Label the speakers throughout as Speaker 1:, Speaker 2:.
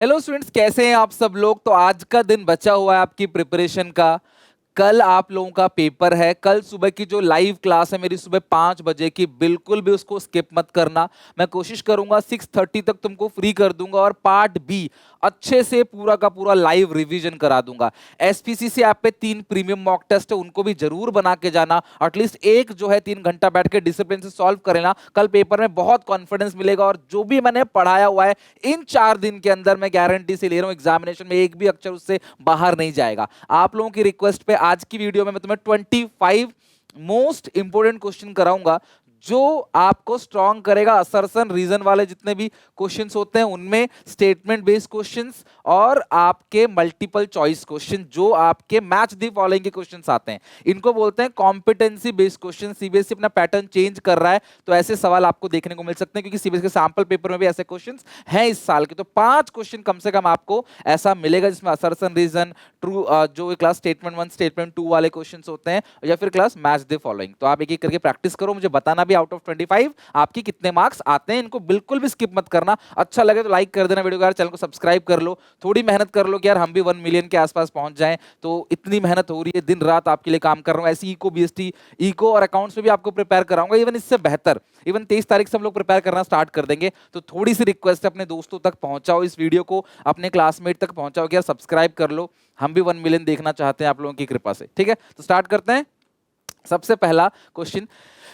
Speaker 1: Hello students, कैसे हैं आप सब लोग। तो आज का दिन बचा हुआ है आपकी प्रिपरेशन का। कल आप लोगों का पेपर है। कल सुबह की जो लाइव क्लास है मेरी सुबह 5 बजे की, बिल्कुल भी उसको स्किप मत करना। मैं कोशिश करूंगा 6:30 तक तुमको फ्री कर दूंगा और पार्ट बी अच्छे से पूरा का पूरा लाइव रिवीजन करा दूंगा। एसपीसीसी ऐप पे 3 प्रीमियम मॉक टेस्ट है, उनको भी जरूर बना के जाना। एटलीस्ट एक जो है 3 घंटा बैठ के डिसिप्लिन से सॉल्व करेना। कल पेपर में बहुत कॉन्फिडेंस मिलेगा और जो भी मैंने पढ़ाया हुआ है इन 4 दिन के अंदर मैं गारंटी से ले रहा हूं एग्जामिनेशन में एक भी अक्षर उससे बाहर नहीं जाएगा। आप लोगों की रिक्वेस्ट पे आज की वीडियो में मैं तुम्हें 25 मोस्ट इंपोर्टेंट क्वेश्चन कराऊंगा जो आपको स्ट्रॉन्ग करेगा। असर्शन रीजन वाले जितने भी क्वेश्चंस होते हैं उनमें, स्टेटमेंट बेस्ड क्वेश्चंस और आपके मल्टीपल चॉइस क्वेश्चन जो आपके मैच द फॉलोइंग के क्वेश्चंस आते हैं, इनको बोलते हैं कॉम्पिटेंसी बेस्ड क्वेश्चन। सीबीएसई अपना पैटर्न चेंज कर रहा है तो ऐसे सवाल आपको देखने को मिल सकते हैं, क्योंकि सीबीएसई के सैंपल पेपर में भी ऐसे क्वेश्चंस हैं इस साल के। तो 5 क्वेश्चन कम से कम आपको ऐसा मिलेगा जिसमें असर्शन रीजन, ट्रू, जो क्लास स्टेटमेंट 1 स्टेटमेंट 2 वाले क्वेश्चंस होते हैं, या फिर क्लास मैच द फॉलोइंग। तो आप एक एक करके प्रैक्टिस करो, मुझे बताना भी आउट ऑफ 25 आपकी कितने मार्क्स आते हैं। इनको बिल्कुल भी स्किप मत करना। अच्छा लगे तो लाइक कर देना वीडियो को यार, चैनल को सब्सक्राइब कर लो, थोड़ी मेहनत कर लो कि यार हम भी 1 मिलियन के आसपास पहुंच जाएं। तो इतनी मेहनत हो रही है, दिन रात आपके लिए काम कर रहा हूं। ऐसी इको बीएसटी इको और अकाउंट्स में भी आपको प्रिपेयर कराऊंगा, इवन इससे बेहतर। इवन 23 तारीख से हम लोग प्रिपेयर करना स्टार्ट कर देंगे। तो थोड़ी सी रिक्वेस्ट है, अपने दोस्तों तक पहुंचाओ इस वीडियो को, अपने क्लासमेट तक पहुंचाओ कि यार सब्सक्राइब कर लो, हम भी 1 मिलियन देखना चाहते हैं आप लोगों की कृपा से। ठीक है, तो स्टार्ट करते हैं। सबसे पहला question,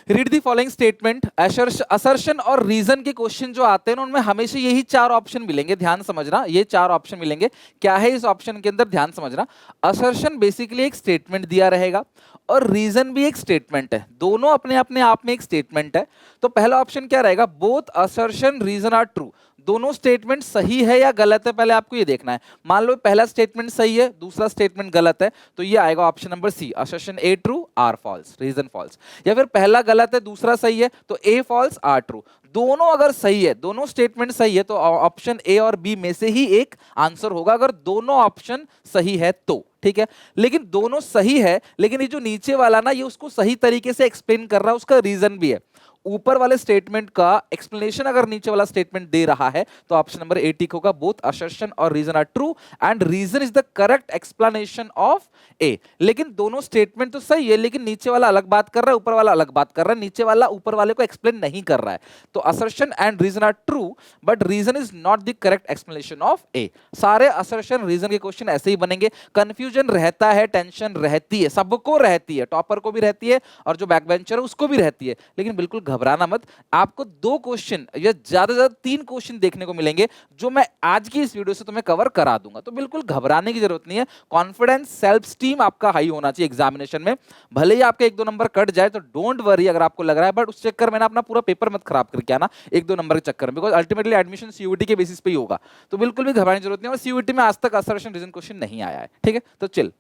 Speaker 1: read the following statement. Assertion और रीजन के क्वेश्चन जो आते हैं उनमें हमेशा यही 4 ऑप्शन मिलेंगे, ध्यान समझना। ये 4 ऑप्शन मिलेंगे। क्या है इस ऑप्शन के अंदर, ध्यान समझना। असर्शन बेसिकली एक स्टेटमेंट दिया रहेगा और रीजन भी एक स्टेटमेंट है, दोनों अपने अपने आप में एक स्टेटमेंट है। तो पहला ऑप्शन क्या रहेगा, both assertion reason are true. दोनों स्टेटमेंट सही है या गलत है, पहले आपको ये देखना है। मान लो पहला स्टेटमेंट सही है, दूसरा स्टेटमेंट गलत है, तो ये आएगा option number C, assertion A true or false, reason false. या फिर पहला गलत है दूसरा सही है, तो ए फॉल्स आर ट्रू। दोनों अगर सही है, दोनों स्टेटमेंट सही है, तो ऑप्शन ए और बी में से ही एक आंसर होगा, अगर दोनों ऑप्शन सही है तो। ठीक है, लेकिन दोनों सही है, लेकिन ये जो नीचे वाला ना, ये उसको सही तरीके से एक्सप्लेन कर रहा है, उसका रीजन भी है। ऊपर वाले स्टेटमेंट का एक्सप्लेनेशन अगर नीचे वाला स्टेटमेंट दे रहा है तो ऑप्शन नंबर ए टिक होगा, बोथ असर्शन और reason are true and reason is the correct explanation of A. लेकिन दोनों स्टेटमेंट तो सही है, लेकिन नीचे वाला अलग बात कर रहा है, ऊपर वाला अलग बात कर रहा है। नीचे वाला ऊपर वाले को एक्सप्लेन नहीं कर रहा है। तो assertion and reason are true but reason is not the correct explanation of A. सारे असर्शन रीजन के क्वेश्चन ऐसे ही बनेंगे। कंफ्यूजन रहता है, टेंशन रहती है, सबको रहती है, टॉपर को भी रहती है और जो बैक बेंचर है उसको भी रहती है, लेकिन बिल्कुल घबराना मत। आपको 2 क्वेश्चन या ज्यादा से ज्यादा 3 क्वेश्चन देखने को मिलेंगे जो मैं आज की इस वीडियो से तुम्हें कवर करा दूंगा। तो बिल्कुल घबराने की जरूरत नहीं है। कॉन्फिडेंस, सेल्फ स्टीम आपका हाई होना चाहिए एग्जामिनेशन में। भले ही आपके 1-2 नंबर कट जाए तो डोंट वरी अगर आपको लग रहा है, बट उस चक्कर में ना अपना पूरा पेपर मत खराब करके आना 1-2 नंबर के चक्कर में, बिकॉज अल्टीमेटली एडमिशन सीयूटी के बेसिस पे ही होगा। तो बिल्कुल भी घबराने की जरूरत नहीं है, और सीयूटी में आज तक असर्शन रीजन क्वेश्चन नहीं आया है। ठीक है, तो चिल।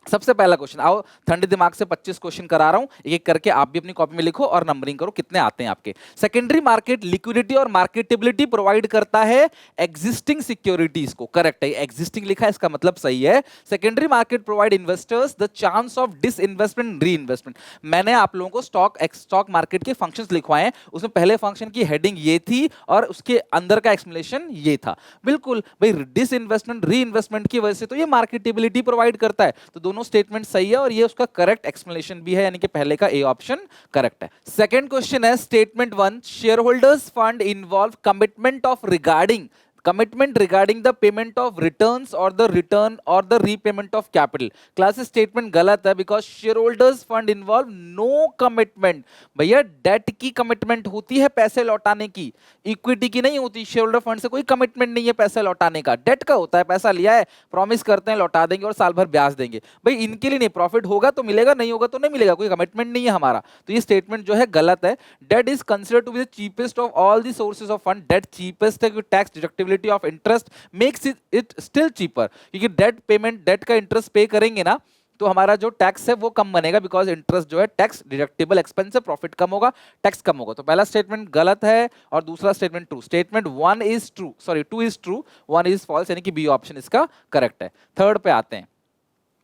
Speaker 1: सबसे पहला क्वेश्चन, आओ ठंडे दिमाग से 25 क्वेश्चन करा रहा हूं, एक एक करके आप भी अपनी कॉपी में लिखो और नंबरिंग करो कितने आते हैं आपके। सेकेंडरी मार्केट लिक्विडिटी और मार्केटेबिलिटी प्रोवाइड करता है एग्जिस्टिंग सिक्योरिटीज को। करेक्ट है, एग्जिस्टिंग लिखा है, इसका मतलब सही है। Secondary market provide investors the chance of disinvestment री इन्वेस्टमेंट। मैंने आप लोगों को स्टॉक मार्केट के फंक्शंस लिखवाए हैं, उसमें पहले फंक्शन की हेडिंग ये थी और उसके अंदर का एक्सप्लेनेशन ये था। बिल्कुल भाई, डिसइन्वेस्टमेंट री इन्वेस्टमेंट की वजह से तो ये मार्केटेबिलिटी प्रोवाइड करता है। तो दोनों स्टेटमेंट सही है और ये उसका करेक्ट एक्सप्लेनेशन भी है, यानी कि पहले का ए ऑप्शन करेक्ट है। सेकंड क्वेश्चन है statement 1, share holders fund involve commitment regarding the payment of returns और द रिटर्न और the repayment of capital. Class statement गलत है, because share holders fund involve no commitment. भैया debt की commitment होती है पैसे लौटाने की, इक्विटी की नहीं होती। शेयर होल्डर फंड से कोई कमिटमेंट नहीं है पैसे लौटाने का, डेट का होता है। पैसा लिया है, प्रॉमिस करते हैं लौटा देंगे और साल भर ब्याज देंगे। भाई इनके लिए नहीं, प्रॉफिट होगा तो मिलेगा, नहीं होगा तो नहीं मिलेगा, कोई कमिटमेंट नहीं है हमारा। तो ये स्टेटमेंट जो है गलत है। Debt is considered to be the cheapest of all the sources of fund. Debt cheapest है क्योंकि tax deductibility of interest makes it still cheaper. क्योंकि डेट का इंटरेस्ट पे करेंगे ना तो हमारा जो टैक्स है वो कम बनेगा, बिकॉज इंटरेस्ट जो है टैक्स डिडक्टिबल एक्सपेंस है, प्रॉफिट कम होगा, टैक्स कम होगा। तो पहला स्टेटमेंट गलत है और दूसरा statement true. Statement 1 is true, sorry 2 is true, 1 is false, यानी कि बी ऑप्शन इसका करेक्ट है। थर्ड पे आते हैं।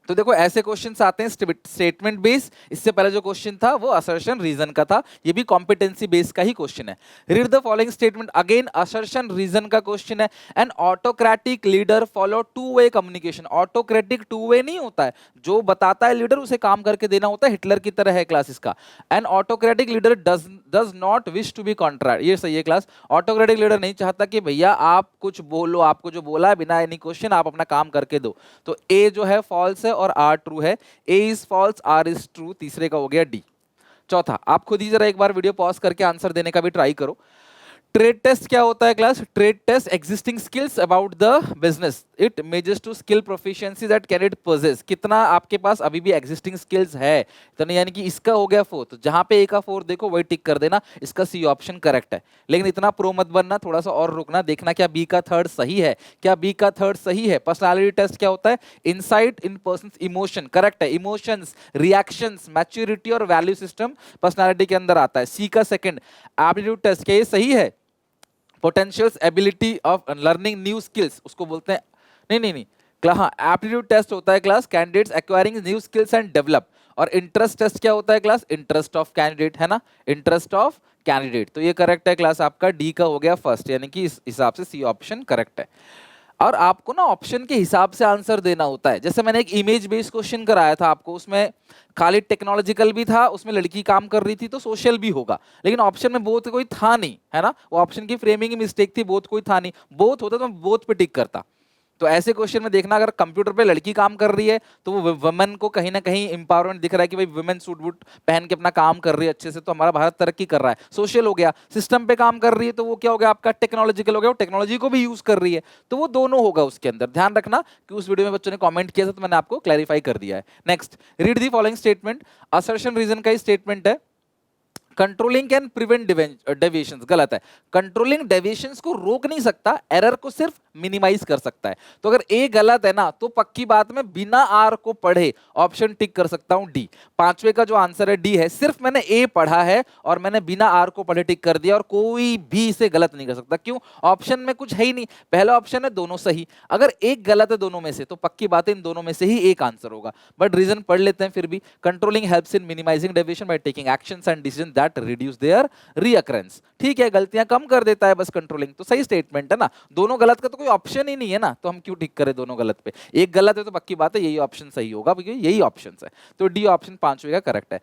Speaker 1: तो देखो ऐसे क्वेश्चंस आते हैं स्टेटमेंट बेस। इससे पहले जो क्वेश्चन था वो असर्शन रीजन का था, ये भी कॉम्पिटेंसी बेस का ही क्वेश्चन है। Read the following statement, again assertion reason का क्वेश्चन है। An autocratic leader follow two way communication. Autocratic two way नहीं होता है, जो बताता है लीडर उसे काम करके देना होता है, हिटलर की तरह है क्लास इसका। An autocratic leader does not wish to be contract, ये सही है क्लास। ऑटोक्रेटिक लीडर नहीं चाहता कि भैया आप कुछ बोलो, आपको जो बोला है बिना एनी क्वेश्चन आप अपना काम करके दो। तो ए जो है फॉल्स है और आर ट्रू है। A is false, R is true, तीसरे का हो गया डी। चौथा, आप खुद ही जरा एक बार वीडियो पॉज करके आंसर देने का भी ट्राई करो। ट्रेड टेस्ट क्या होता है class? Trade test existing skills about the business, it measures to skill proficiency that candidate possess. कितना आपके पास अभी भी एग्जिस्टिंग स्किल्स है, तो नहीं, यानी कि इसका हो गया 4, तो जहां पे ए का 4 देखो वही टिक कर देना, इसका सी ऑप्शन करेक्ट है। लेकिन इतना प्रो मत बनना, थोड़ा सा और रुकना, देखना क्या बी का थर्ड सही है, क्या बी का थर्ड सही है। पर्सनालिटी टेस्ट क्या होता है? इनसाइट इन पर्सन्स इमोशन, करेक्ट है। इमोशंस, रिएक्शंस, मैच्योरिटी और वैल्यू सिस्टम पर्सनालिटी के अंदर आता है। सी का सेकंड एप्टीट्यूड टेस्ट, क्या ये सही है? Potentials ability of learning new skills, उसको बोलते हैं, नहीं, हाँ, एप्टीट्यूड टेस्ट होता है class candidates acquiring new skills and develop. और इंटरेस्ट टेस्ट क्या होता है क्लास? इंटरेस्ट ऑफ कैंडिडेट, है ना, इंटरेस्ट ऑफ कैंडिडेट। तो ये करेक्ट है क्लास, आपका डी का हो गया फर्स्ट, यानी कि इस हिसाब से सी ऑप्शन करेक्ट है। और आपको ना ऑप्शन के हिसाब से आंसर देना होता है। जैसे मैंने एक इमेज बेस्ड क्वेश्चन कराया था आपको, उसमें खाली टेक्नोलॉजिकल भी था, उसमें लड़की काम कर रही थी, तो सोशल भी होगा, लेकिन ऑप्शन में बोथ कोई था नहीं, है ना, वो ऑप्शन की फ्रेमिंग मिस्टेक थी, बोथ कोई था नहीं। बोथ होता तो मैं बोथ पे टिक करता। तो ऐसे क्वेश्चन में देखना, अगर कंप्यूटर पे लड़की काम कर रही है तो वो वुमेन को कहीं ना कहीं इंपावरमेंट दिख रहा है कि भाई वुमेन सूट वूट पहन के अपना काम कर रही है अच्छे से, तो हमारा भारत तरक्की कर रहा है। सोशल हो गया, सिस्टम पे काम कर रही है तो वो क्या हो गया आपका? टेक्नोलॉजिकल हो गया, वो टेक्नोलॉजी को भी यूज कर रही है, तो वो दोनों होगा उसके अंदर। ध्यान रखना कि उस वीडियो में बच्चों ने कॉमेंट किया था तो मैंने आपको क्लैरिफाई कर दिया है। Next, read the following statement, assertion reason का ही स्टेटमेंट है। कंट्रोलिंग कैन प्रिवेंट डेविएशंस, गलत है। कंट्रोलिंग डेविएशंस को रोक नहीं सकता, एरर को सिर्फ मिनिमाइज कर सकता है। तो अगर ए गलत है ना, तो पक्की बात में बिना आर को पढ़े ऑप्शन टिक कर सकता हूं डी। पांचवे का जो आंसर है डी है, सिर्फ मैंने ए पढ़ा है और मैंने बिना आर को पढ़े टिक कर दिया, और कोई भी इसे गलत नहीं कर सकता। क्यों? ऑप्शन में कुछ है ही नहीं, पहला ऑप्शन है दोनों सही, अगर एक गलत है दोनों में से तो पक्की बात है इन दोनों में से ही एक आंसर होगा। बट रीजन पढ़ लेते हैं फिर भी। Controlling helps in minimising deviation by taking actions and decision that reduce their reoccurrence. ठीक है, गलतियां कम कर देता है बस कंट्रोलिंग, तो सही स्टेटमेंट है ना। दोनों गलत का तो कोई ऑप्शन ही नहीं है ना, तो हम क्यों टिक करें दोनों गलत पे? एक गलत है तो पक्की बात है यही ऑप्शन सही होगा, क्योंकि यही ऑप्शन है। तो डी ऑप्शन पांचवे का करेक्ट है।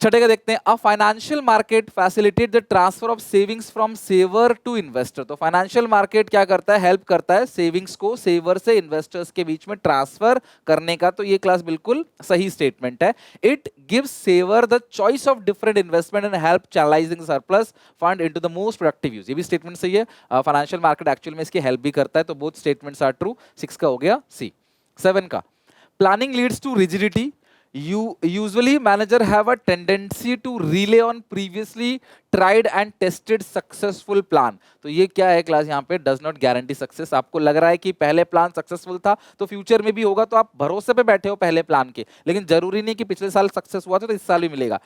Speaker 1: छठे का देखते हैं, a financial market facilitate the transfer of savings from saver to investor. तो फाइनेंशियल मार्केट क्या करता है? हेल्प करता है सेविंग्स को सेवर से इन्वेस्टर्स के बीच में ट्रांसफर करने का। तो ये क्लास बिल्कुल सही स्टेटमेंट है। It gives saver the choice of different investment and help channelising surplus fund into the most productive use. ये भी स्टेटमेंट सही है। फाइनेंशियल मार्केट एक्चुअल में इसकी हेल्प भी करता है, तो बोथ स्टेटमेंट्स आर ट्रू। 6 का हो गया सी। 7 का, planning leads to rigidity. Usually manager have a tendency to rely on previously tried and tested successful plan. तो ये क्या है क्लास? यहाँ पे does not guarantee success. आपको लग रहा है कि पहले प्लान सक्सेसफुल था तो फ्यूचर में भी होगा, तो आप भरोसे पे बैठे हो पहले प्लान के, लेकिन जरूरी नहीं कि पिछले साल सक्सेस हुआ था तो इस साल भी मिलेगा।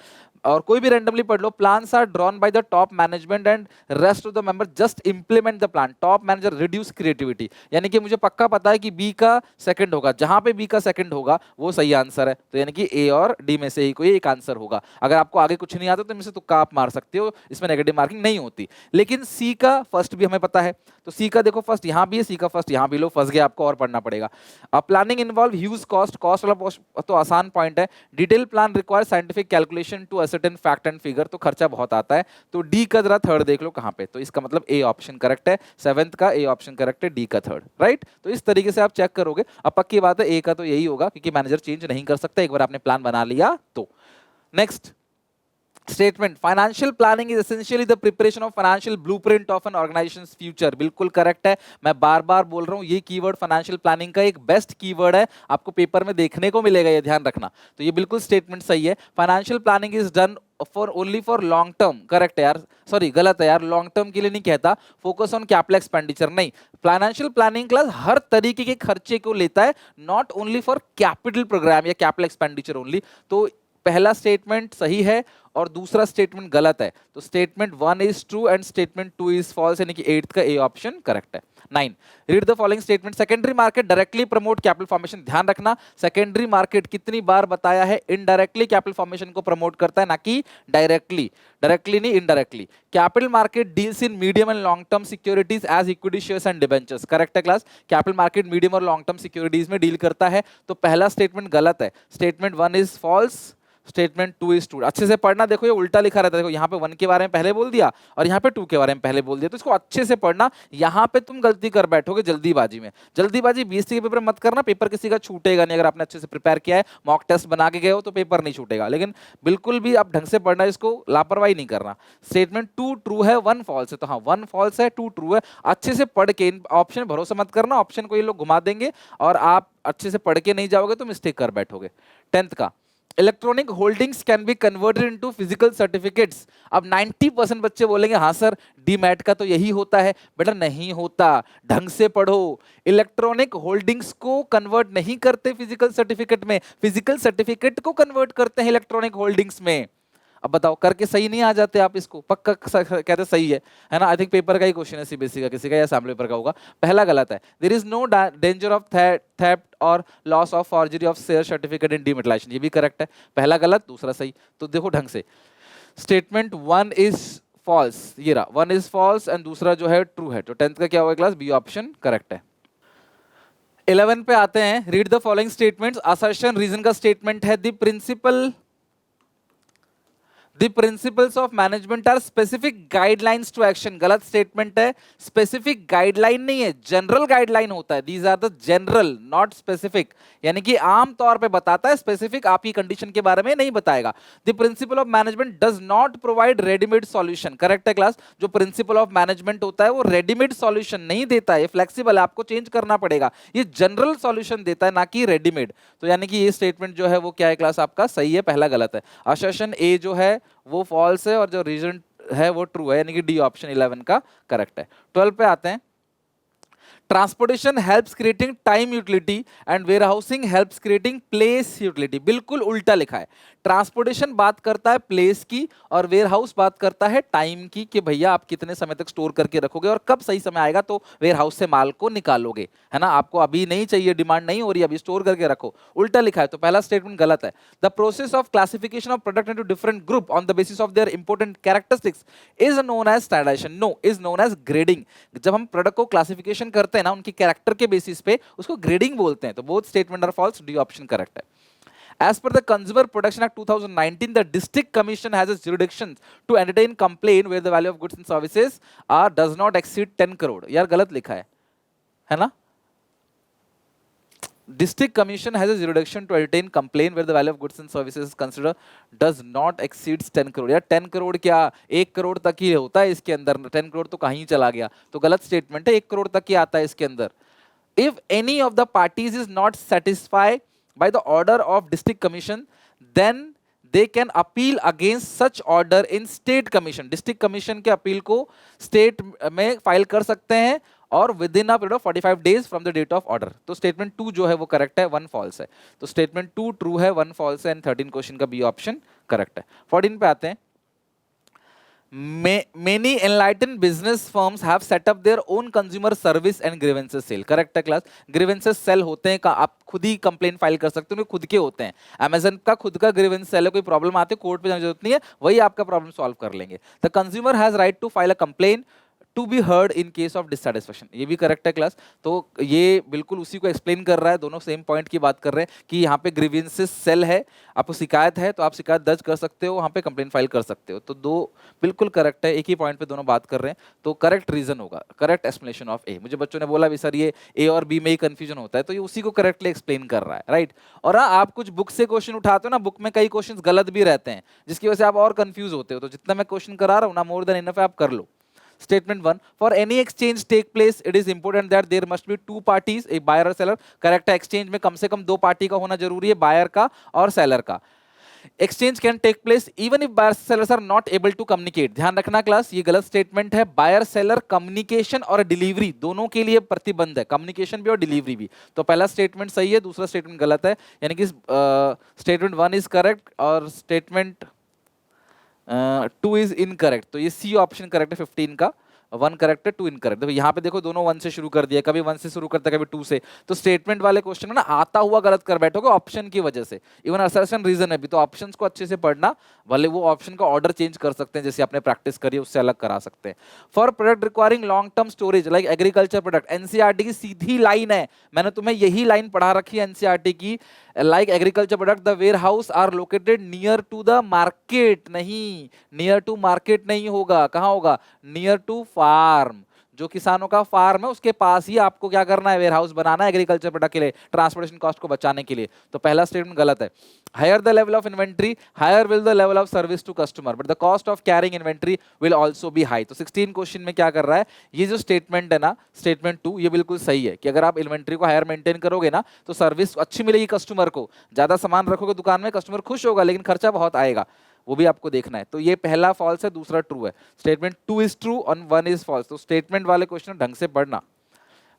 Speaker 1: और कोई भी रैंडमली पढ़ लो, plans are drawn by the top management and rest of the member just implement the plan. Top manager reduce creativity. यानी कि मुझे पक्का पता है कि बी का सेकंड होगा, जहां पे बी का सेकंड होगा वो सही आंसर है, तो यानी कि ए और डी में से ही कोई एक आंसर होगा. अगर आपको आगे कुछ नहीं आता तो इनमें से तुक्का आप मार सकते हो, इसमें नेगेटिव मार्किंग नहीं होती. लेकिन सी का फर्स्ट भी हमें पता है, तो सी का देखो फर्स्ट यहां भी है, सी का फर्स्ट यहां भी लो, फंस गया, आपको और पढ़ना पड़ेगा. Planning involve huge cost. Cost वाला तो आसान पॉइंट है. Detail plan require scientific calculation to ascertain fact and figure, तो खर्चा बहुत आता है. तो डी का जरा थर्ड देख लो कहां पे, तो इसका मतलब ए ऑप्शन करेक्ट है. 7th का ए ऑप्शन करेक्ट है, डी का थर्ड. राइट, तो इस तरीके से आप चेक करोगे. अब पक्की बात है ए का तो यही होगा, क्योंकि मैनेजर चेंज नहीं कर सकता एक बार आपने प्लान बना लिया तो. Next statement, financial planning is essentially the preparation of financial blueprint of an organisation's future. बिल्कुल करेक्ट है. मैं बार बार बोल रहा हूं, ये कीवर्ड फाइनेंशियल प्लानिंग का एक बेस्ट कीवर्ड है, आपको पेपर में देखने को मिलेगा, ये ध्यान रखना. तो ये बिल्कुल स्टेटमेंट सही है. Financial planning is done for only for long term. Correct है यार, सॉरी गलत है यार, लॉन्ग टर्म के लिए नहीं कहता. फोकस ऑन कैपिटल एक्सपेंडिचर नहीं, फाइनेंशियल प्लानिंग क्लास हर तरीके के खर्चे को लेता है, not only for capital programme या कैपिटल एक्सपेंडिचर ओनली. तो पहला स्टेटमेंट सही है और दूसरा स्टेटमेंट गलत है, तो statement 1 is true and statement 2 is false, यानी कि 8th का ए ऑप्शन करेक्ट है। 9, read the following statement. Secondary market directly promote capital formation. ध्यान रखना, सेकेंडरी मार्केट कितनी बार बताया है, इनडायरेक्टली कैपिटल फॉर्मेशन को प्रमोट करता है, ना कि डायरेक्टली। डायरेक्टली नहीं, indirectly. Capital market deals in medium and long term securities as equity shares and debentures. Correct है क्लास, कैपिटल मार्केट मीडियम और लॉन्ग टर्म सिक्योरिटीज में डील करता है, तो पहला स्टेटमेंट गलत है, statement 1 is false, statement 2 is true. अच्छे से पढ़ना, देखो ये उल्टा लिखा रहता है, देखो यहाँ पे 1 के बारे में पहले बोल दिया और यहाँ पे 2 के बारे में पहले बोल दिया, तो इसको अच्छे से पढ़ना। यहाँ पे तुम गलती कर बैठोगे जल्दीबाजी में। जल्दीबाजी बीएससी के पेपर मत करना, पेपर किसी का छूटेगा नहीं। अगर आपने अच्छे से प्रिपेयर किया है, मॉक टेस्ट बना के गए हो, तो पेपर नहीं छूटेगा, लेकिन बिल्कुल भी आप ढंग से पढ़ना, इसको लापरवाही नहीं करना। स्टेटमेंट 2 ट्रू है, 1 फॉल्स है, तो हाँ 1 फॉल्स है, 2 ट्रू है। अच्छे से पढ़ के, इन ऑप्शन भरोसा मत करना, ऑप्शन को ये लोग घुमा देंगे और आप अच्छे से पढ़ के नहीं जाओगे तो मिस्टेक कर बैठोगे। 10th का, electronic holdings can be converted into physical certificates. अब 90% बच्चे बोलेंगे हाँ सर डीमैट का तो यही होता है। बेटा नहीं होता, ढंग से पढ़ो। इलेक्ट्रॉनिक होल्डिंग्स को कन्वर्ट नहीं करते फिजिकल सर्टिफिकेट में, फिजिकल सर्टिफिकेट को कन्वर्ट करते हैं इलेक्ट्रॉनिक होल्डिंग्स में। अब बताओ, करके सही नहीं आ जाते आप इसको? पक्का कहते सही है ना? आई थिंक पेपर का ही क्वेश्चन है, सीबीएसई का किसी का या सैम्पल पेपर का होगा। पहला गलत है, there is no danger of theft और loss of forgery of share certificate in dematerialisation, ये भी करेक्ट है। पहला गलत, दूसरा सही। तो देखो ढंग से, स्टेटमेंट 1 इज फॉल्स, ये रहा 1 इज फॉल्स एंड दूसरा जो है ट्रू है। तो 10th का क्या होगा क्लास? बी ऑप्शन करेक्ट है। 11 पे आते हैं, read the following statements. Assertion reason का स्टेटमेंट है, The principles of management are specific guidelines to action। गलत स्टेटमेंट है, स्पेसिफिक गाइडलाइन नहीं है, जनरल गाइडलाइन होता है। These are the general, not specific, यानी कि आम तौर पे बताता है, स्पेसिफिक आपकी कंडीशन के बारे में नहीं बताएगा। The principle of management does not provide ready-made solution। Correct है क्लास, जो प्रिंसिपल ऑफ मैनेजमेंट होता है वो रेडीमेड सॉल्यूशन नहीं देता है, ये फ्लेक्सिबल है, आपको चेंज करना पड़ेगा। ये जनरल सॉल्यूशन देता है, ना कि रेडीमेड। तो यानी कि ये स्टेटमेंट जो है वो क्या है क्लास? आपका सही है, पहला गलत है। असर्शन ए जो है वो फॉल्स है और जो रीजन है वो ट्रू है, यानी कि डी ऑप्शन 11 का करेक्ट है। 12 पे आते हैं, transportation helps creating time utility and warehousing helps creating place utility. बिल्कुल उल्टा लिखा है, ट्रांसपोर्टेशन बात करता है प्लेस की और वेयरहाउस बात करता है टाइम की, कि भैया आप कितने समय तक स्टोर करके रखोगे और कब सही समय आएगा तो वेयरहाउस से माल को निकालोगे, है ना? आपको अभी नहीं चाहिए, डिमांड नहीं हो रही, अभी स्टोर करके रखो। उल्टा लिखा है, तो पहला स्टेटमेंट गलत है। The process of classification of product into different group on the basis of their important characteristics is known as standardisation. No, is known as grading. जब हम प्रोडक्ट को क्लासिफिकेशन करते हैं ना उनकी कैरेक्टर के बेसिस पे, उसको ग्रेडिंग बोलते हैं। तो both statement are false, D option correct है। As per the Consumer Protection Act 2019, the District Commission has a jurisdiction to entertain complaint where the value of goods and services does not exceed 10 crore। यार गलत लिखा है ना? District Commission has a jurisdiction to entertain complaint where the value of goods and services considered does not exceeds 10 crore। यार 10 करोड़ क्या, 1 करोड़ तक ही होता है इसके अंदर, 10 करोड़ तो कहीं चला गया, तो गलत स्टेटमेंट है, 1 करोड़ तक ही आता है इसके अंदर। If any of the parties is not satisfied by the order of district commission, then they can appeal against such order in state commission। district commission के अपील को state में फाइल कर सकते हैं और within a period of 45 days from the date of order। तो statement 2 जो है वो करेक्ट है, 1 फॉल्स है। तो statement 2 ट्रू है, 1 फॉल्स है एंड 13 क्वेश्चन का बी ऑप्शन करेक्ट है। 14 पे आते हैं, many enlightened business firms have set up their own consumer service and grievances cell। Correct है क्लास, grievances cell होते हैं का आप खुद ही कंप्लेंट फाइल कर सकते हो, उनके खुद के होते हैं। Amazon का खुद का grievance cell है, कोई प्रॉब्लम आती है कोर्ट पे जाने की जरूरत नहीं है, वही आपका प्रॉब्लम सॉल्व कर लेंगे। The consumer has right to file a complaint to be heard in case of dissatisfaction, ये भी करेक्ट है क्लास। तो ये बिल्कुल उसी को एक्सप्लेन कर रहा है, दोनों सेम पॉइंट की बात कर रहे हैं कि यहाँ पे ग्रीवेंसेस सेल है, आपको शिकायत है तो आप शिकायत दर्ज कर सकते हो, वहाँ पे कंप्लेंट फाइल कर सकते हो। तो दो बिल्कुल करेक्ट है, एक ही पॉइंट पे दोनों बात कर रहे हैं, तो करेक्ट रीजन होगा, करेक्ट एक्सप्लेनेशन ऑफ ए। मुझे बच्चों ने बोला भी सर ये ए और बी में ही कंफ्यूजन होता है, तो ये उसी को करेक्टली एक्सप्लेन कर रहा है, राइट। और हाँ, आप कुछ बुक से क्वेश्चन उठाते हो ना, बुक में कई क्वेश्चन गलत भी रहते हैं, जिसकी वजह से आप और कंफ्यूज होते हो। तो जितना मैं क्वेश्चन करा रहा हूँ ना, मोर देन इनफ है, आप कर लो। Statement 1, for any exchange take place it is important that there must be two parties, a buyer और seller। करेक्ट है, एक्सचेंज में कम से कम 2 पार्टी का होना जरूरी है, बायर का और सेलर का। Exchange can take place even if buyer sellers are not able to communicate. ध्यान रखना क्लास, ये गलत स्टेटमेंट है। बायर सेलर कम्युनिकेशन और डिलीवरी दोनों के लिए प्रतिबंध है, कम्युनिकेशन भी और डिलीवरी भी। तो पहला स्टेटमेंट सही है, दूसरा स्टेटमेंट गलत है, यानी कि स्टेटमेंट 1 इज करेक्ट और स्टेटमेंट टू इज इनकरेक्ट, तो ये सी ऑप्शन करेक्ट है 15 का, 1 करेक्ट है 2 इनकरेक्ट। देखो यहाँ पे देखो दोनों 1 से शुरू कर दिया, कभी 1 से शुरू करता है कभी 2 से, तो स्टेटमेंट वाले क्वेश्चन है ना आता हुआ गलत कर बैठोगे ऑप्शन की वजह से, इवन असर्शन रीजन है भी, तो ऑप्शंस को अच्छे से पढ़ना, भले वो ऑप्शन का ऑर्डर चेंज कर सकते हैं जैसे आपने प्रैक्टिस करी है उससे अलग करा सकते हैं। For product requiring long term storage like agriculture product, NCERT की सीधी लाइन है, मैंने तुम्हें यही लाइन पढ़ा रखी है एनसीईआरटी की, like agriculture product the warehouse are located near to the market, नहीं नियर टू मार्केट नहीं होगा, कहां होगा, नियर टू फार्म, जो किसानों का फार्म है उसके पास ही आपको क्या करना है, वेयर हाउस बनाना है एग्रीकल्चर प्रोडक्ट के लिए, ट्रांसपोर्टेशन कॉस्ट को बचाने के लिए। तो पहला स्टेटमेंट गलत है। Higher the level of inventory higher will the level of service to customer but the cost of carrying inventory will also be high. तो 16 क्वेश्चन में क्या कर रहा है, ये जो स्टेटमेंट है ना, स्टेटमेंट 2, ये बिल्कुल सही है कि अगर आप इन्वेंट्री को हायर मेंटेन करोगे ना तो सर्विस अच्छी मिलेगी कस्टमर को, ज्यादा सामान रखोगे दुकान में कस्टमर खुश होगा लेकिन खर्चा बहुत आएगा, वो भी आपको देखना है। तो ये पहला फॉल्स है, दूसरा ट्रू है। स्टेटमेंट 2 इज ट्रू और 1 इज फॉल्स। तो स्टेटमेंट वाले क्वेश्चन ढंग से पढ़ना।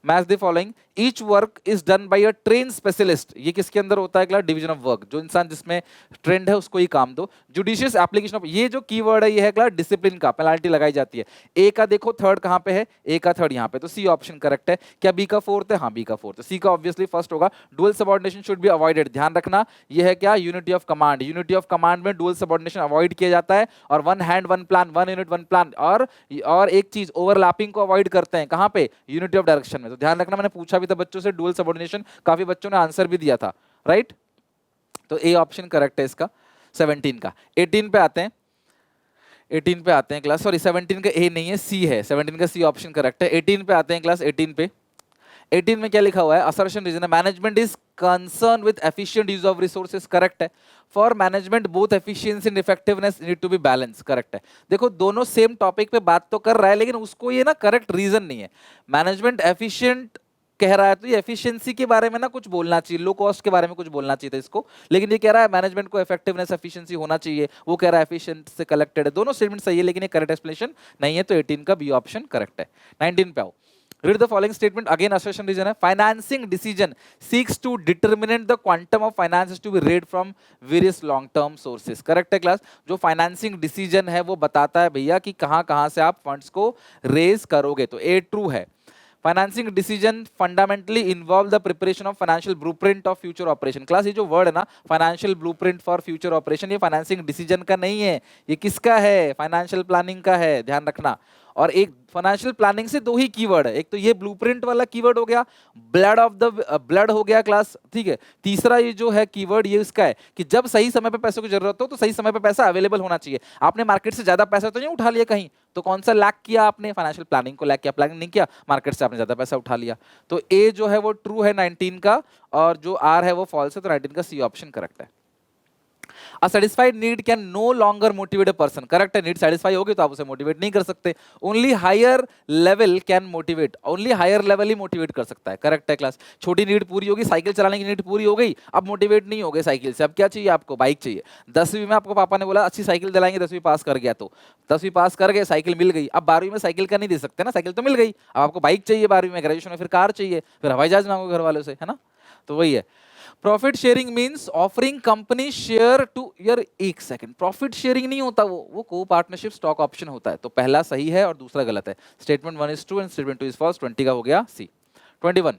Speaker 1: Match the following, each work is done by a train specialist, ये किसके अंदर होता है क्लास, डिवीजन ऑफ वर्क, जो इंसान जिसमें ट्रेंड है उसको ही काम दो। जुडिशियस एप्लीकेशन ऑफ, ये जो कीवर्ड है ये है क्लास डिसिप्लिन का, पेनल्टी लगाई जाती है। ए का देखो थर्ड कहां पे है, ए का थर्ड यहाँ पे, तो सी ऑप्शन करेक्ट है। क्या बी का फोर्थ है, हाँ बी का फोर्थ, सी का ऑब्वियसली फर्स्ट होगा। Dual subordination should be avoided, ध्यान रखना ये है क्या, unity of command, unity of command में डुअल सबऑर्डिनेशन अवॉइड किया जाता है, और one hand one plan, one unit one plan, और एक चीज ओवरलैपिंग को अवॉइड करते हैं, कहां पे, यूनिटी ऑफ डायरेक्शन में। तो ध्यान रखना, मैंने पूछा भी था बच्चों से डुअल सबऑर्डिनेशन, काफी बच्चों ने आंसर भी दिया था, राइट। तो ए ऑप्शन करेक्ट है इसका 17 का। 18 पे आते हैं, 18 पे आते हैं क्लास, सॉरी 17 का ए नहीं है, सी है, 17 का सी ऑप्शन करेक्ट है। 18 पे आते हैं क्लास, 18 पे, 18 में क्या लिखा हुआ है, असर्शन रीजन है, management is concern with efficient use of resources, correct है। For management both efficiency and effectiveness need to be balance, correct है। देखो दोनों सेम टॉपिक पे बात तो कर रहा है लेकिन उसको ये ना करेक्ट रीजन नहीं है। मैनेजमेंट एफिशिएंट कह रहा है तो ये एफिशिएंसी के बारे में ना कुछ बोलना चाहिए, लो कॉस्ट के बारे में कुछ बोलना चाहिए था इसको, लेकिन ये कह रहा है मैनेजमेंट को इफेक्टिवनेस एफिशिएंसी होना चाहिए, वो कह रहा है एफिशिएंट से कलेक्टेड है। दोनों स्टेटमेंट सही है लेकिन ये करेक्ट एक्सप्लेनेशन नहीं है, तो 18 का बी ऑप्शन करेक्ट है। 19 पे आओ, read the following statement, again assertion reason है, financing decision seeks to determine the quantum of finance to be raised from various long term sources, correct है क्लास। जो फाइनेंसिंग डिसीजन है वो बताता है भैया कि कहां कहां से आप फंड्स को रेज करोगे, तो ए ट्रू है। Financing decision fundamentally involve the preparation of financial blueprint of future operation, class ये जो वर्ड है ना financial blueprint for future operation, ये फाइनेंसिंग डिसीजन का नहीं है, ये किसका है, फाइनेंशियल प्लानिंग का है, ध्यान रखना। और एक फाइनेंशियल प्लानिंग से दो ही कीवर्ड है, एक तो ये ब्लूप्रिंट वाला कीवर्ड हो गया, ब्लड ऑफ द ब्लड हो गया क्लास, ठीक है। तीसरा ये जो है कीवर्ड ये इसका है कि जब सही समय पे पैसे की जरूरत हो तो सही समय पे पैसा अवेलेबल होना चाहिए। आपने मार्केट से ज्यादा पैसा तो नहीं उठा लिया कहीं, तो कौन सा लैक किया आपने, फाइनेंशियल प्लानिंग को लैक किया, प्लानिंग नहीं किया, मार्केट से आपने ज्यादा पैसा उठा लिया। तो ए जो है वो ट्रू है 19 का, और जो आर है वो फॉल्स है, तो 19 का सी ऑप्शन करेक्ट है। A satisfied need can no longer motivate a person, correct है, नीड सेटिस्फाई होगी तो आप उसे मोटिवेट नहीं कर सकते। Only higher level can motivate, only higher level ही मोटिवेट कर सकता है, करेक्ट है क्लास। छोटी नीड पूरी होगी, साइकिल चलाने की नीड पूरी हो गई, अब मोटिवेट नहीं हो गए साइकिल से, अब क्या चाहिए आपको, बाइक चाहिए। 10वीं में आपको पापा ने बोला अच्छी साइकिल दिलाएंगे, 10वीं पास कर गया तो 10वीं पास कर गए, साइकिल मिल गई, अब 12वीं में साइकिल का नहीं दे सकते ना, साइकिल तो मिल गई, अब आपको बाइक चाहिए 12वीं में, ग्रेजुएशन में फिर कार चाहिए, फिर हवाई जहाज मांगो घर वालों से, है ना। तो वही है, profit sharing means offering company share to यार, एक सेकंड, प्रॉफिट शेयरिंग नहीं होता, वो को पार्टनरशिप स्टॉक ऑप्शन होता है। तो पहला सही है और दूसरा गलत है। Statement 1 is true and statement 2 is false. 20 का हो गया C. 21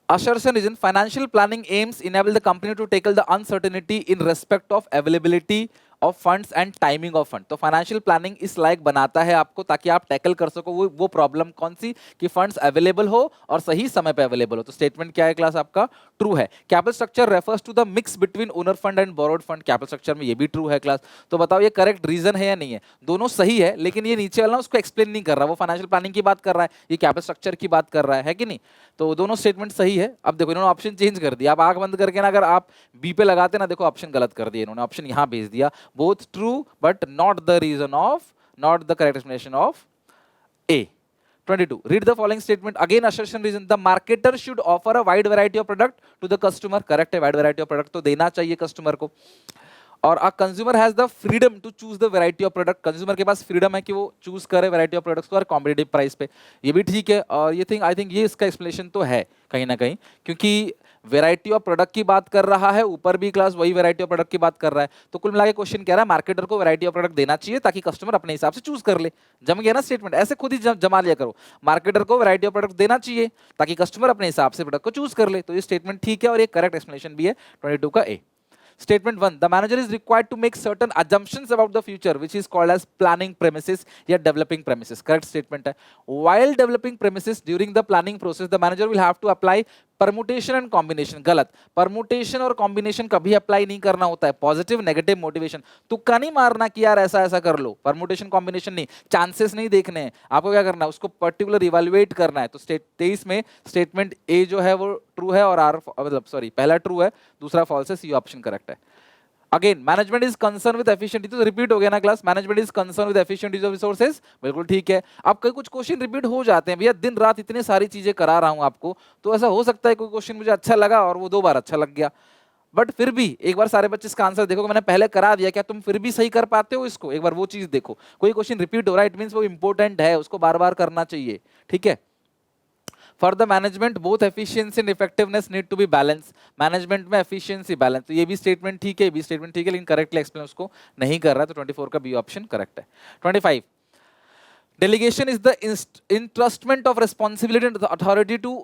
Speaker 1: assertion is in financial planning aims enable the company to tackle the uncertainty in respect of availability of funds and timing of fund. तो financial planning इस लायक बनाता है आपको ताकि आप टैकल कर सको वो प्रॉब्लम कौन सी, कि फंड्स अवेलेबल हो और सही समय पे अवेलेबल हो। तो स्टेटमेंट क्या है क्लास आपका, ट्रू है। Capital structure refers to the mix between owner fund and borrowed fund, capital structure में ये भी ट्रू है क्लास। तो बताओ ये करेक्ट रीजन है या नहीं है, दोनों सही है लेकिन ये नीचे वाला उसको एक्सप्लेन नहीं कर रहा, वो फाइनेंशियल प्लानिंग की बात कर रहा है, ये कैपिटल स्ट्रक्चर की बात कर रहा है कि नहीं। तो दोनों स्टेटमेंट सही है। अब देखो इन्होंने ऑप्शन चेंज कर दिया, आप आंख बंद करके ना अगर आप बी पे लगाते ना, देखो ऑप्शन गलत कर दिया इन्होंने, ऑप्शन यहां भेज दिया, both true but not the reason of, not the correct explanation of A. 22. Read the following statement. Again assertion reason. The marketer should offer a wide variety of product to the customer. Correct है, wide variety of product तो देना चाहिए customer को। और a consumer has the freedom to choose the variety of product. Consumer के पास freedom है कि वो choose करे variety of products को और competitive price पे, ये भी ठीक है। और ये थिंक आई थिंक ये इसका explanation तो है कहीं ना कहीं, क्योंकि वैरायटी ऑफ प्रोडक्ट की बात कर रहा है, ऊपर बी क्लास वही वैरायटी ऑफ प्रोडक्ट की बात कर रहा है। तो कुल मिला के क्वेश्चन कह रहा है मार्केटर को वैरायटी ऑफ प्रोडक्ट देना चाहिए ताकि कस्टमर अपने हिसाब से चूज कर ले। जम गया ना स्टेटमेंट, ऐसे खुद ही जमा लिया करो, मार्केटर को वैरायटी ऑफ प्रोडक्ट देना चाहिए ताकि कस्टमर अपने हिसाब से प्रोडक्ट को चूज कर ले। तो ये स्टेटमेंट ठीक है और ये करेक्ट एक्सप्लेनेशन भी है 22 का ए। Statement 1, the manager is required to make certain assumptions about the future, which is called as planning premises या developing premises. Correct statement है. While developing premises during the planning process, the manager will have to apply permutation and combination. गलत, permutation और combination कभी apply नहीं करना होता है. Positive, negative motivation. तुक्का नहीं मारना कि यार ऐसा ऐसा कर लो. Permutation, combination नहीं. Chances नहीं देखने हैं. आपको क्या करना है? उसको particular evaluate करना है. तो 23 में statement A जो है वो true है और R मतलब सॉरी पहला true है, दूसरा false है. C ऑप्शन करेक्ट है. Again management is concern with efficient, तो रिपीट हो गया ना class, management is concern with efficient use of resources, बिल्कुल ठीक है। अब कई कुछ क्वेश्चन रिपीट हो जाते हैं भैया, दिन रात इतने सारी चीजें करा रहा हूं आपको, तो ऐसा हो सकता है कोई क्वेश्चन मुझे अच्छा लगा और वो 2 बार अच्छा लग गया, बट फिर भी एक बार सारे बच्चे इसका आंसर देखो, मैंने पहले करा दिया, क्या तुम फिर भी सही कर पाते हो इसको? एक बार वो चीज देखो, कोई क्वेश्चन रिपीट हो रहा है इट मींस वो इंपॉर्टेंट है, उसको बार बार करना चाहिए, ठीक है। For the management both efficiency and effectiveness need to be balance, management में एफिशिएंसी बैलेंस, तो ये भी स्टेटमेंट ठीक है, भी स्टेटमेंट ठीक है, लेकिन करेक्टली एक्सप्लेन उसको नहीं कर रहा है, तो 24 का बी ऑप्शन करेक्ट है। 25, delegation is the entrustment of responsibility and authority to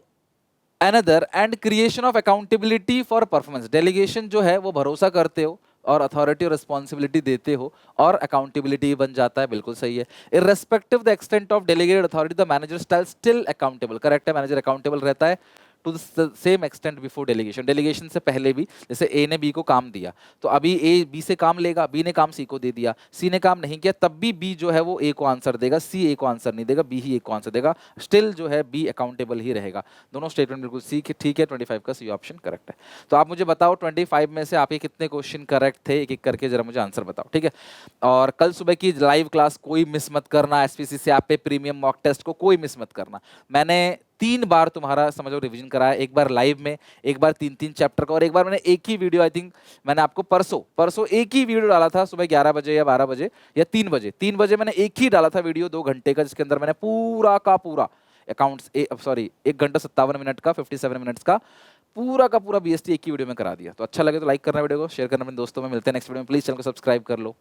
Speaker 1: another and creation of accountability for performance. Delegation जो है वो भरोसा करते हो और अथॉरिटी और रिस्पॉन्सिबिलिटी देते हो और अकाउंटेबिलिटी बन जाता है, बिल्कुल सही है। Irrespective the extent of delegated authority the manager still accountable, correct है, मैनेजर अकाउंटेबल रहता है to the same extent before delegation, delegation से पहले भी, जैसे ए ने बी को काम दिया तो अभी ए बी से काम लेगा, बी ने काम सी को दे दिया, सी ने काम नहीं किया तब भी बी जो है वो ए को आंसर देगा, सी ए को आंसर नहीं देगा, बी ही ए को आंसर देगा, स्टिल जो है बी अकाउंटेबल ही रहेगा। दोनों स्टेटमेंट बिल्कुल सी के ठीक है, 25 का सी ऑप्शन करेक्ट है। तो आप मुझे बताओ 25 में से आपके कितने क्वेश्चन करेक्ट थे, एक एक करके जरा मुझे आंसर बताओ, ठीक है। और कल सुबह की लाइव क्लास कोई मिस मत करना, एसपीसीसी ऐप पे प्रीमियम मॉक टेस्ट को कोई मिस मत करना। मैंने 3 बार तुम्हारा समझो रिवीजन कराया, एक बार लाइव में, एक बार 3-3 चैप्टर का, और एक बार मैंने एक ही वीडियो, आई थिंक मैंने आपको परसों एक ही वीडियो डाला था सुबह 11 बजे या 12 बजे या 3 बजे मैंने एक ही डाला था वीडियो 2 घंटे का, जिसके अंदर मैंने पूरा का पूरा अकाउंट्स 1 घंटा 57 मिनट का 57 मिनट्स का पूरा का पूरा बीएसटी एक ही वीडियो में करा दिया। तो अच्छा लगे तो लाइक करना वीडियो को, शेयर करना अपने दोस्तों में। मिलते हैं नेक्स्ट वीडियो में, प्लीज चैनल को सब्सक्राइब कर लो।